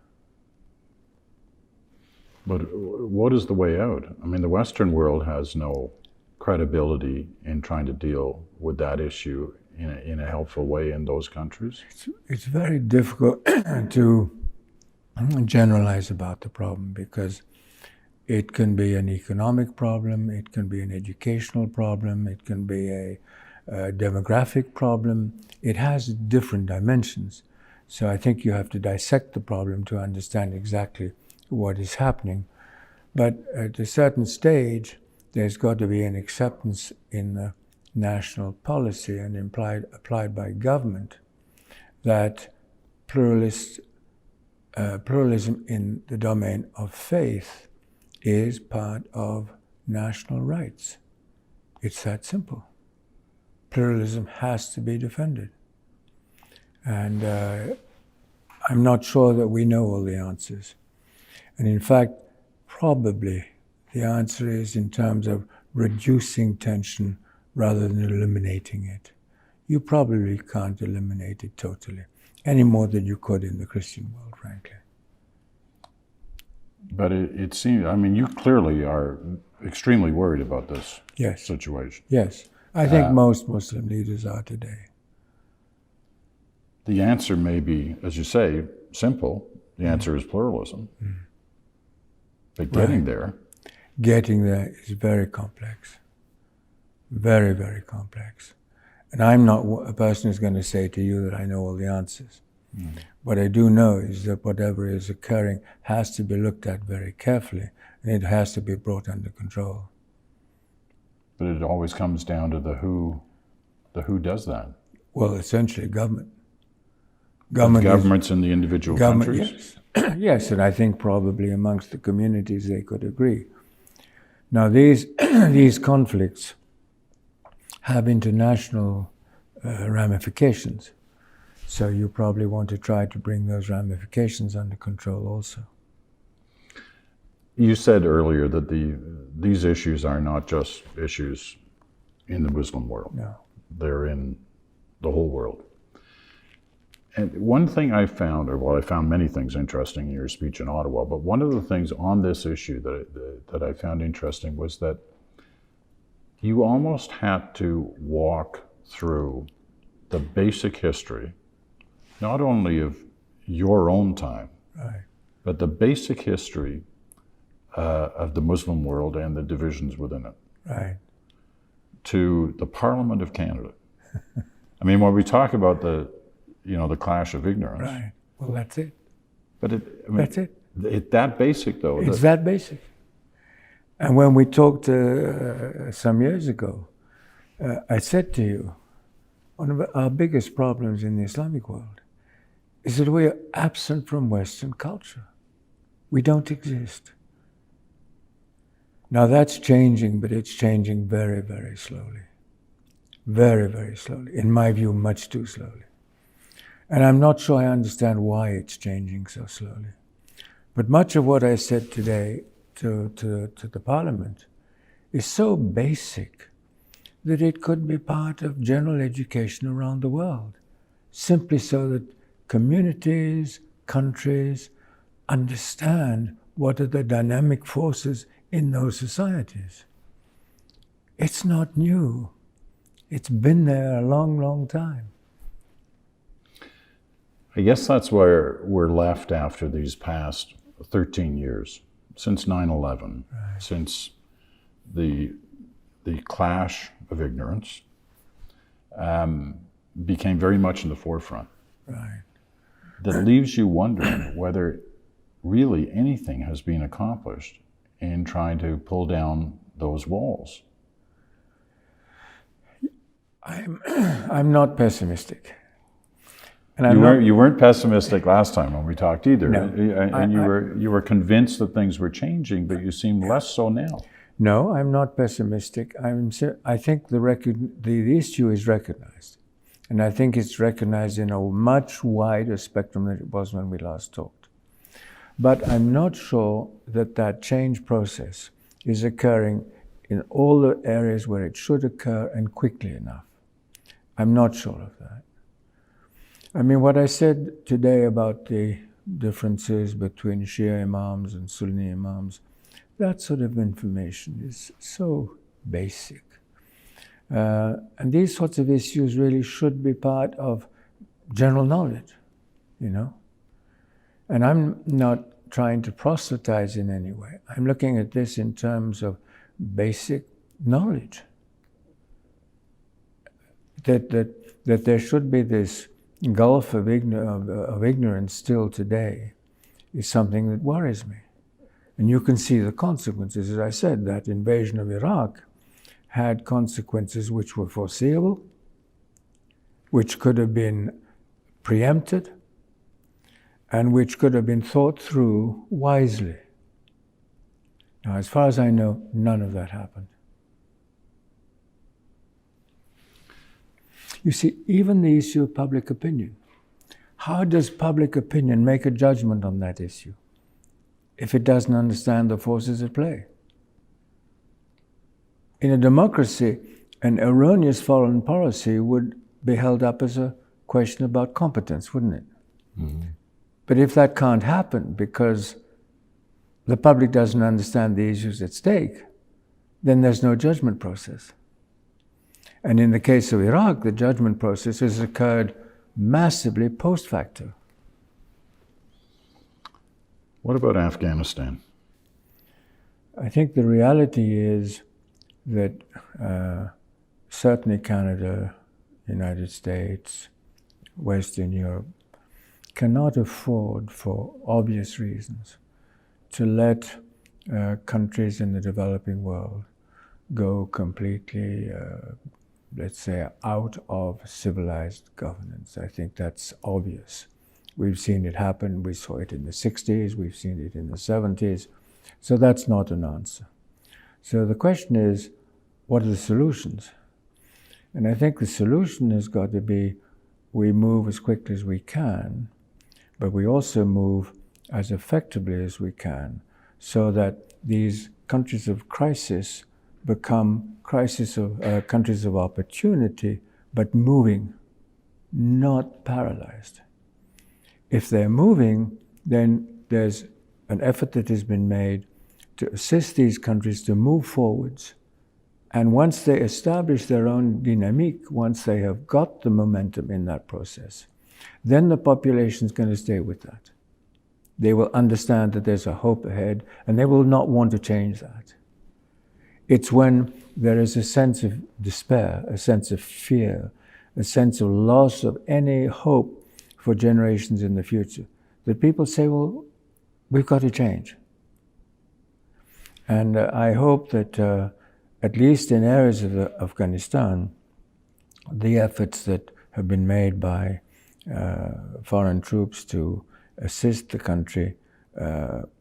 But what is the way out? I mean, the Western world has no credibility in trying to deal with that issue in a helpful way in those countries? It's very difficult to generalize about the problem, because it can be an economic problem, it can be an educational problem, it can be a demographic problem. It has different dimensions. So I think you have to dissect the problem to understand exactly what is happening. But at a certain stage, there's got to be an acceptance in the national policy and applied by government that pluralism in the domain of faith is part of national rights. It's that simple. Pluralism has to be defended. And I'm not sure that we know all the answers. And in fact, probably the answer is in terms of reducing tension rather than eliminating it. You probably can't eliminate it totally, any more than you could in the Christian world, frankly. But it seems, I mean, you clearly are extremely worried about this situation. Yes. I think most Muslim leaders are today. The answer may be, as you say, simple. The answer is pluralism. But getting there is very complex. Very, very complex. And I'm not a person who's going to say to you that I know all the answers. What I do know is that whatever is occurring has to be looked at very carefully, and it has to be brought under control. But it always comes down to the who does that. Well, essentially government. Governments in the individual countries? Yes. Yes, and I think probably amongst the communities they could agree. Now these conflicts have international ramifications. So you probably want to try to bring those ramifications under control also. You said earlier that these issues are not just issues in the Muslim world. No. They're in the whole world. And one thing I found, I found many things interesting in your speech in Ottawa, but one of the things on this issue that I found interesting was that you almost had to walk through the basic history, not only of your own time, Right. but the basic history of the Muslim world and the divisions within it, Right. to the Parliament of Canada. I mean, when we talk about the clash of ignorance. Right. Well, that's it. But That's it. It's that basic, though. It's that basic. And when we talked some years ago, I said to you, one of our biggest problems in the Islamic world is that we are absent from Western culture. We don't exist. Now that's changing, but it's changing very, very slowly. Very, very slowly. In my view, much too slowly. And I'm not sure I understand why it's changing so slowly. But much of what I said today to the Parliament is so basic that it could be part of general education around the world, simply so that communities, countries understand what are the dynamic forces in those societies. It's not new. It's been there a long, long time. I guess that's where we're left after these past 13 years, since 9/11, Right. since the clash of ignorance became very much in the forefront. Right. That leaves you wondering whether really anything has been accomplished in trying to pull down those walls. I'm not pessimistic. And you weren't pessimistic last time when we talked either, No. and you were convinced that things were changing, but you seem less so now. No, I'm not pessimistic. I think the issue is recognized, and I think it's recognized in a much wider spectrum than it was when we last talked. But I'm not sure that change process is occurring in all the areas where it should occur and quickly enough. I'm not sure of that. I mean, what I said today about the differences between Shia imams and Sunni imams, that sort of information is so basic. And these sorts of issues really should be part of general knowledge, you know? And I'm not trying to proselytize in any way. I'm looking at this in terms of basic knowledge. That there should be this gulf of ignorance still today is something that worries me. And you can see the consequences. As I said, that invasion of Iraq had consequences which were foreseeable, which could have been preempted, and which could have been thought through wisely. Now, as far as I know, none of that happened. You see, even the issue of public opinion. How does public opinion make a judgment on that issue if it doesn't understand the forces at play? In a democracy, an erroneous foreign policy would be held up as a question about competence, wouldn't it? Mm-hmm. But if that can't happen because the public doesn't understand the issues at stake, then there's no judgment process. And in the case of Iraq, the judgment process has occurred massively post facto. What about Afghanistan? I think the reality is that certainly Canada United States, Western Europe, cannot afford, for obvious reasons, to let countries in the developing world go completely, let's say, out of civilized governance. I think that's obvious. We've seen it happen. We saw it in the 60s. We've seen it in the 70s. So that's not an answer. So the question is, what are the solutions? And I think the solution has got to be, we move as quickly as we can, but we also move as effectively as we can, so that these countries of crisis become countries of opportunity, but moving, not paralyzed. If they're moving, then there's an effort that has been made to assist these countries to move forwards. And once they establish their own dynamique, once they have got the momentum in that process, then the population is going to stay with that. They will understand that there's a hope ahead, and they will not want to change that. It's when there is a sense of despair, a sense of fear, a sense of loss of any hope for generations in the future, that people say, well, we've got to change. And I hope that at least in areas of Afghanistan, the efforts that have been made by foreign troops to assist the country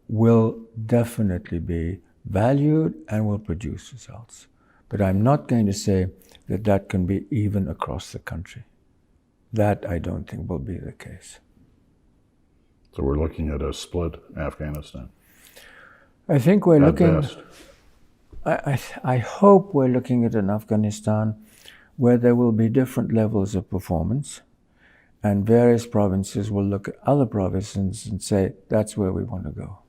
will definitely be valued and will produce results. But I'm not going to say that that can be even across the country. That I don't think will be the case. So we're looking at a split Afghanistan. I think we're looking... Best. I hope we're looking at an Afghanistan where there will be different levels of performance, and various provinces will look at other provinces and say, that's where we want to go.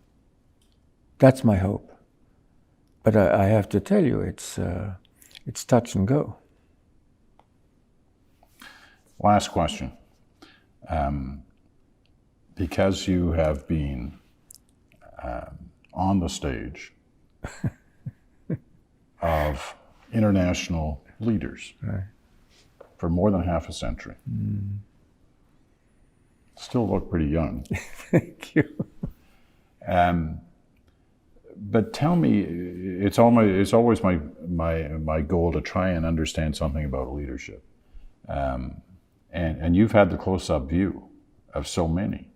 That's my hope. But I have to tell you, it's touch and go. Last question. Because you have been on the stage of international leaders for more than half a century. Still look pretty young. Thank you. But tell me, it's always my goal to try and understand something about leadership. And you've had the close-up view of so many,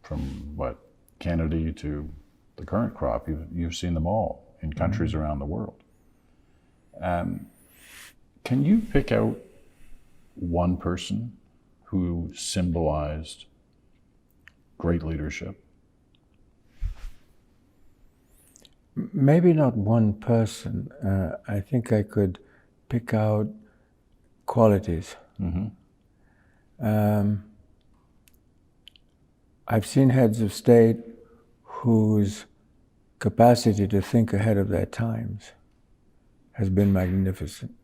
from what, Kennedy to the current crop. You've seen them all in countries around the world. Can you pick out one person who symbolized great leadership? Maybe not one person. I think I could pick out qualities. I've seen heads of state whose capacity to think ahead of their times has been magnificent.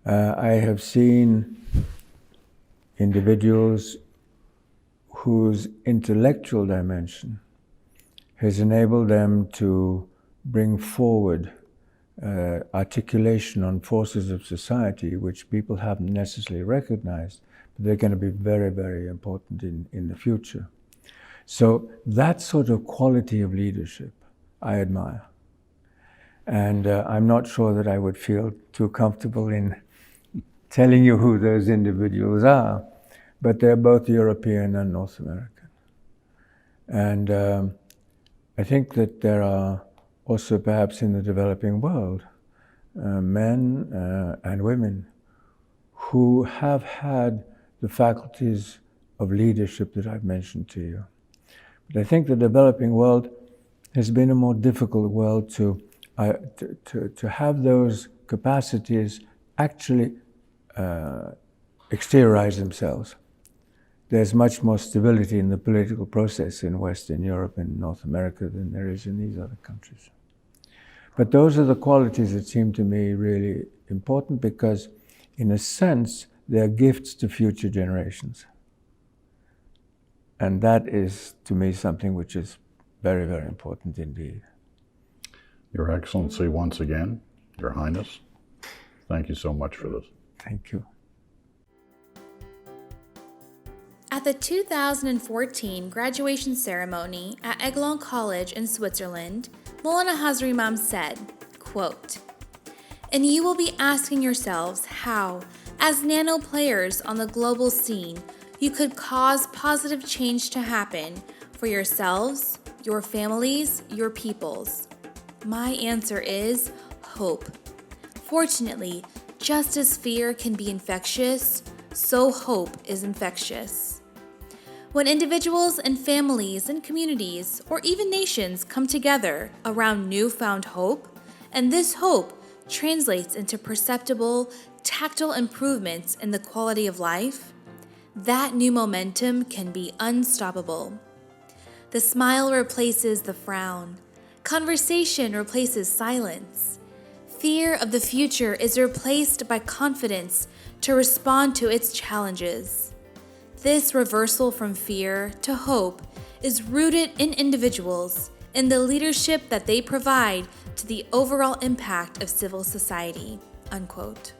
I have seen individuals whose intellectual dimension has enabled them to bring forward articulation on forces of society which people haven't necessarily recognized, but they're going to be very, very important in the future. So that sort of quality of leadership I admire. And I'm not sure that I would feel too comfortable in telling you who those individuals are, but they're both European and North American. And I think that there are also perhaps in the developing world men and women who have had the faculties of leadership that I've mentioned to you. But I think the developing world has been a more difficult world to have those capacities actually exteriorize themselves. There's much more stability in the political process in Western Europe and North America than there is in these other countries. But those are the qualities that seem to me really important because, in a sense, they're gifts to future generations. And that is, to me, something which is very, very important indeed. Your Excellency, once again, Your Highness, thank you so much for this. Thank you. At the 2014 graduation ceremony at Aiglon College in Switzerland, Maulana Hazar Imam said, quote, "And you will be asking yourselves how, as nano players on the global scene, you could cause positive change to happen for yourselves, your families, your peoples. My answer is hope. Fortunately, just as fear can be infectious, so hope is infectious. When individuals and families and communities, or even nations, come together around newfound hope, and this hope translates into perceptible, tactile improvements in the quality of life, that new momentum can be unstoppable. The smile replaces the frown. Conversation replaces silence. Fear of the future is replaced by confidence to respond to its challenges. This reversal from fear to hope is rooted in individuals, in the leadership that they provide to the overall impact of civil society." Unquote.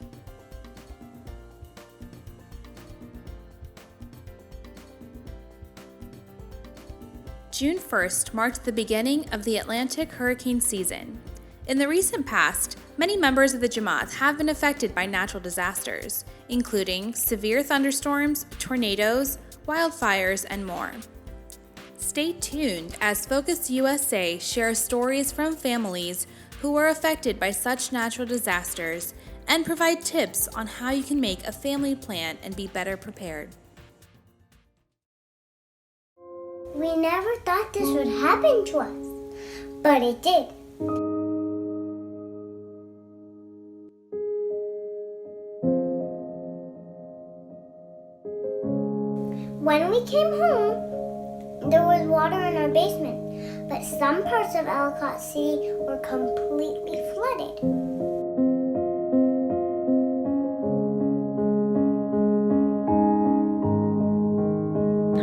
June 1st marked the beginning of the Atlantic hurricane season. In the recent past, many members of the Jamaat have been affected by natural disasters, including severe thunderstorms, tornadoes, wildfires, and more. Stay tuned as Focus USA shares stories from families who were affected by such natural disasters and provide tips on how you can make a family plan and be better prepared. We never thought this would happen to us, but it did. When we came home, there was water in our basement, but some parts of Ellicott City were completely flooded.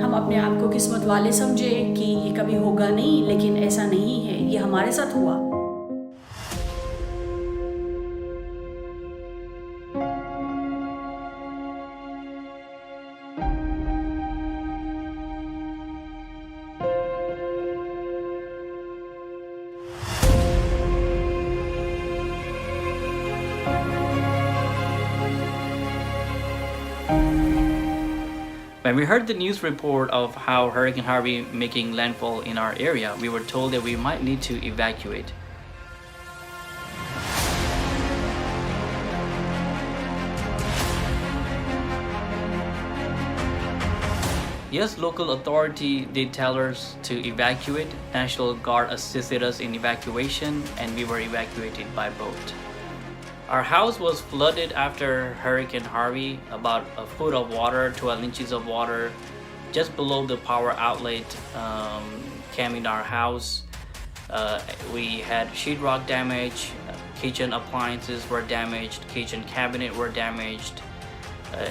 हम अपने आप को किस्मत वाले समझे कि ये कभी होगा नहीं, लेकिन ऐसा नहीं है, ये हमारे साथ हुआ। When we heard the news report of how Hurricane Harvey making landfall in our area, we were told that we might need to evacuate. Yes, local authority did tell us to evacuate. National Guard assisted us in evacuation, and we were evacuated by boat. Our house was flooded after Hurricane Harvey, about a foot of water, 12 inches of water, just below the power outlet came in our house. We had sheetrock damage, kitchen appliances were damaged, kitchen cabinet were damaged.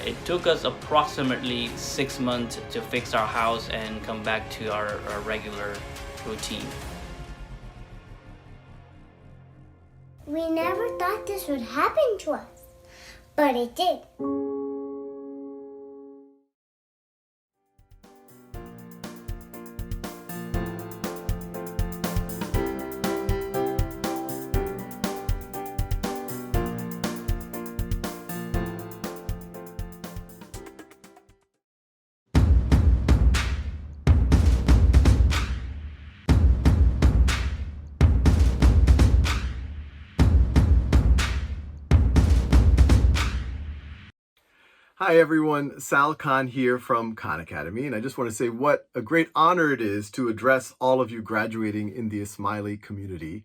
It took us approximately 6 months to fix our house and come back to our regular routine. We never thought this would happen to us, but it did. Hi everyone, Sal Khan here from Khan Academy, and I just want to say what a great honor it is to address all of you graduating in the Ismaili community.